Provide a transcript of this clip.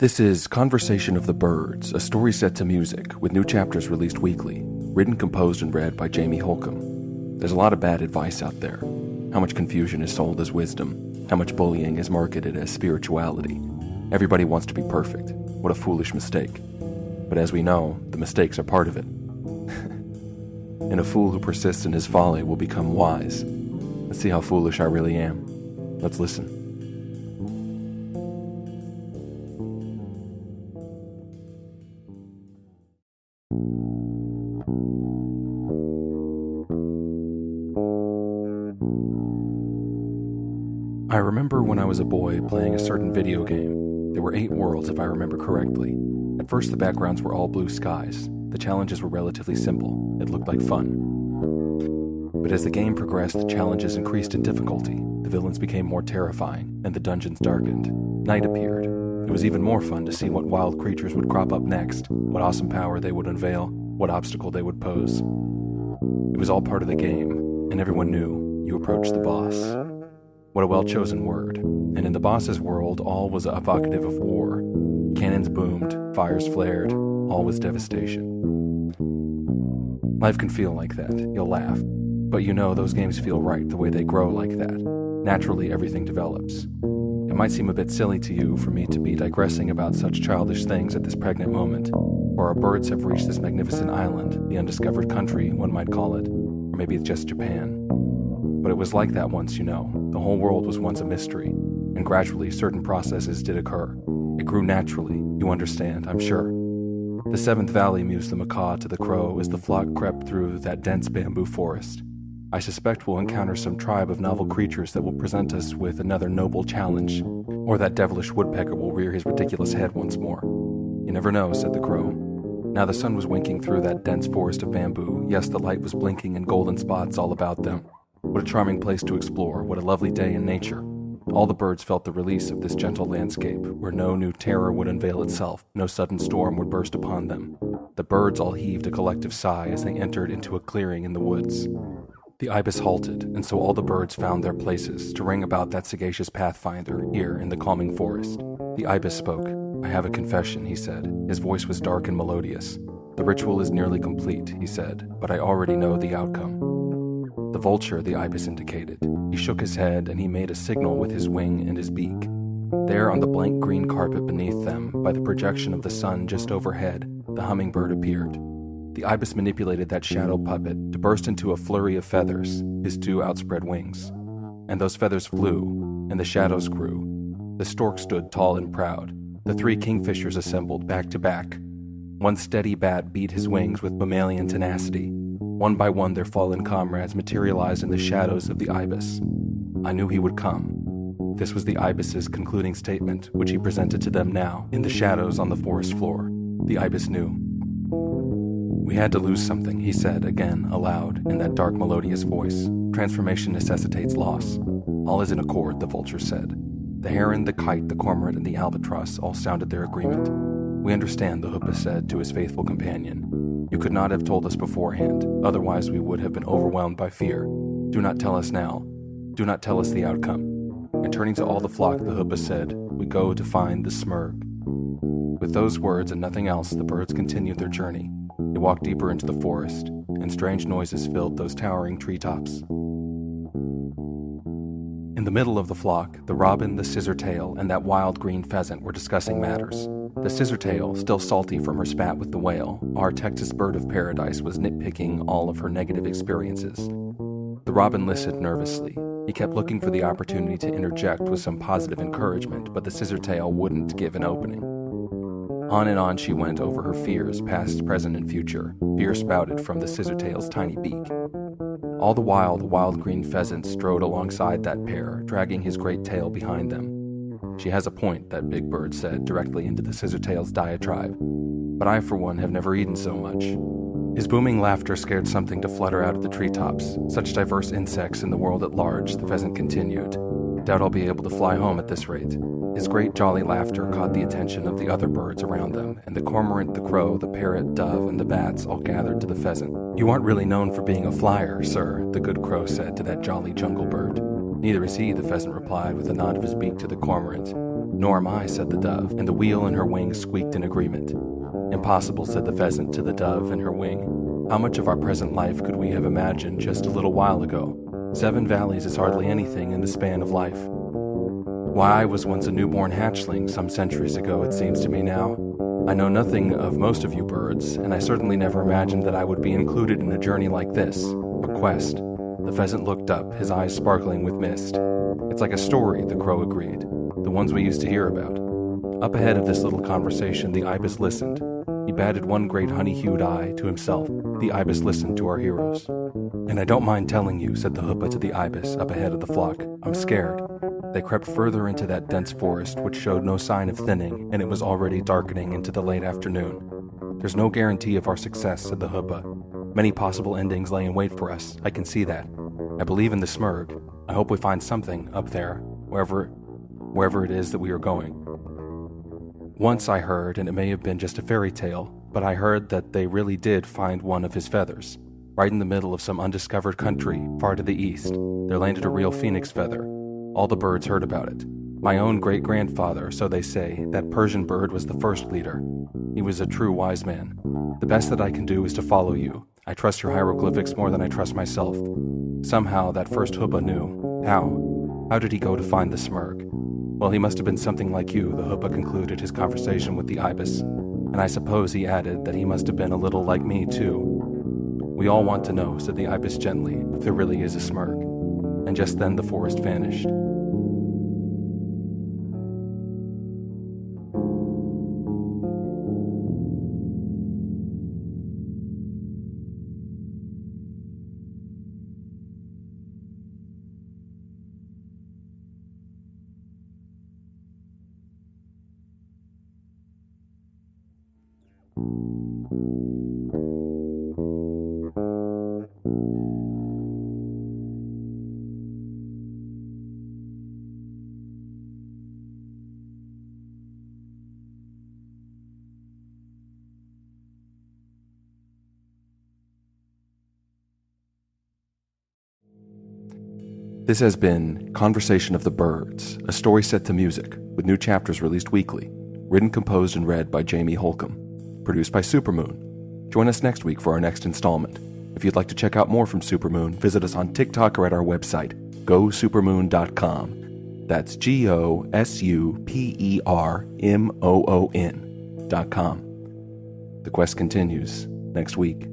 This is Conversation of the Birds, a story set to music, with new chapters released weekly, written, composed, and read by Jamie Holcomb. There's a lot of bad advice out there. How much confusion is sold as wisdom, how much bullying is marketed as spirituality. Everybody wants to be perfect. What a foolish mistake. But as we know, the mistakes are part of it. And a fool who persists in his folly will become wise. Let's see how foolish I really am. Let's listen. I remember when I was a boy playing a certain video game. There were 8 worlds if I remember correctly. At first the backgrounds were all blue skies. The challenges were relatively simple. It looked like fun. But as the game progressed, the challenges increased in difficulty. The villains became more terrifying, and the dungeons darkened. Night appeared. It was even more fun to see what wild creatures would crop up next, what awesome power they would unveil, what obstacle they would pose. It was all part of the game, and everyone knew you approached the boss. What a well-chosen word. And in the boss's world, all was evocative of war. Cannons boomed, fires flared, all was devastation. Life can feel like that. You'll laugh. But you know those games feel right the way they grow like that. Naturally, everything develops. It might seem a bit silly to you for me to be digressing about such childish things at this pregnant moment, or our birds have reached this magnificent island, the undiscovered country, one might call it, or maybe it's just Japan. But it was like that once, you know. The whole world was once a mystery, and gradually certain processes did occur. It grew naturally, you understand, I'm sure. The Seventh Valley mused the macaw to the crow as the flock crept through that dense bamboo forest. I suspect we'll encounter some tribe of novel creatures that will present us with another noble challenge, or that devilish woodpecker will rear his ridiculous head once more. You never know, said the crow. Now the sun was winking through that dense forest of bamboo. Yes, the light was blinking in golden spots all about them. What a charming place to explore, what a lovely day in nature. All the birds felt the release of this gentle landscape, where no new terror would unveil itself, no sudden storm would burst upon them. The birds all heaved a collective sigh as they entered into a clearing in the woods. The ibis halted, and so all the birds found their places to ring about that sagacious pathfinder here in the calming forest. The ibis spoke. I have a confession, he said. His voice was dark and melodious. The ritual is nearly complete, he said, but I already know the outcome. The vulture, the ibis indicated. He shook his head and he made a signal with his wing and his beak. There on the blank green carpet beneath them, by the projection of the sun just overhead, the hummingbird appeared. The ibis manipulated that shadow puppet to burst into a flurry of feathers, his 2 outspread wings. And those feathers flew, and the shadows grew. The stork stood tall and proud. The 3 kingfishers assembled back to back. One steady bat beat his wings with mammalian tenacity. One by one their fallen comrades materialized in the shadows of the ibis. I knew he would come. This was the ibis's concluding statement, which he presented to them now, in the shadows on the forest floor. The ibis knew. We had to lose something, he said, again, aloud, in that dark, melodious voice. Transformation necessitates loss. All is in accord, the vulture said. The heron, the kite, the cormorant, and the albatross all sounded their agreement. We understand, the hoopoe said to his faithful companion. You could not have told us beforehand, otherwise we would have been overwhelmed by fear. Do not tell us now. Do not tell us the outcome. And turning to all the flock, the hoopoe said, We go to find the smurg. With those words and nothing else, the birds continued their journey. They walked deeper into the forest, and strange noises filled those towering treetops. In the middle of the flock, the robin, the scissortail, and that wild green pheasant were discussing matters. The scissortail, still salty from her spat with the whale, our Texas bird of paradise, was nitpicking all of her negative experiences. The robin listened nervously. He kept looking for the opportunity to interject with some positive encouragement, but the scissortail wouldn't give an opening. On and on she went over her fears, past, present, and future. Fear spouted from the scissortail's tiny beak. All the while, the wild green pheasant strode alongside that pair, dragging his great tail behind them. She has a point, that big bird said directly into the scissortail's diatribe. But I, for one, have never eaten so much. His booming laughter scared something to flutter out of the treetops. Such diverse insects in the world at large, the pheasant continued. Doubt I'll be able to fly home at this rate. His great jolly laughter caught the attention of the other birds around them, and the cormorant, the crow, the parrot, dove, and the bats all gathered to the pheasant. You aren't really known for being a flyer, sir, the good crow said to that jolly jungle bird. Neither is he, the pheasant replied with a nod of his beak to the cormorant. "Nor am I," said the dove, and the wheel in her wing squeaked in agreement. "Impossible," said the pheasant to the dove in her wing. "How much of our present life could we have imagined just a little while ago? 7 valleys is hardly anything in the span of life. Why, I was once a newborn hatchling some centuries ago, it seems to me now. I know nothing of most of you birds, and I certainly never imagined that I would be included in a journey like this, a quest." The pheasant looked up, his eyes sparkling with mist. "It's like a story," the crow agreed, "the ones we used to hear about." Up ahead of this little conversation, the ibis listened. He batted one great honey-hued eye to himself. The ibis listened to our heroes. "And I don't mind telling you," said the hoopoe to the ibis up ahead of the flock, "I'm scared." They crept further into that dense forest, which showed no sign of thinning, and it was already darkening into the late afternoon. "There's no guarantee of our success," said the hoopoe. "Many possible endings lay in wait for us, I can see that. I believe in the smurg. I hope we find something up there, wherever it is that we are going. Once I heard, and it may have been just a fairy tale, but I heard that they really did find one of his feathers. Right in the middle of some undiscovered country, far to the east, there landed a real phoenix feather. All the birds heard about it. My own great-grandfather, so they say, that Persian bird was the first leader. He was a true wise man. The best that I can do is to follow you. I trust your hieroglyphics more than I trust myself." Somehow that first hoopoe knew. How? How did he go to find the smurg? Well, he must have been something like you, the hoopoe concluded his conversation with the ibis. And I suppose, he added, that he must have been a little like me, too. "We all want to know," said the ibis gently, "if there really is a smurg." And just then the forest vanished. This has been Conversation of the Birds, a story set to music, with new chapters released weekly. Written, composed, and read by Jamie Holcomb. Produced by Supermoon. Join us next week for our next installment. If you'd like to check out more from Supermoon, visit us on TikTok or at our website, gosupermoon.com. That's GOSUPERMOON.com. The quest continues next week.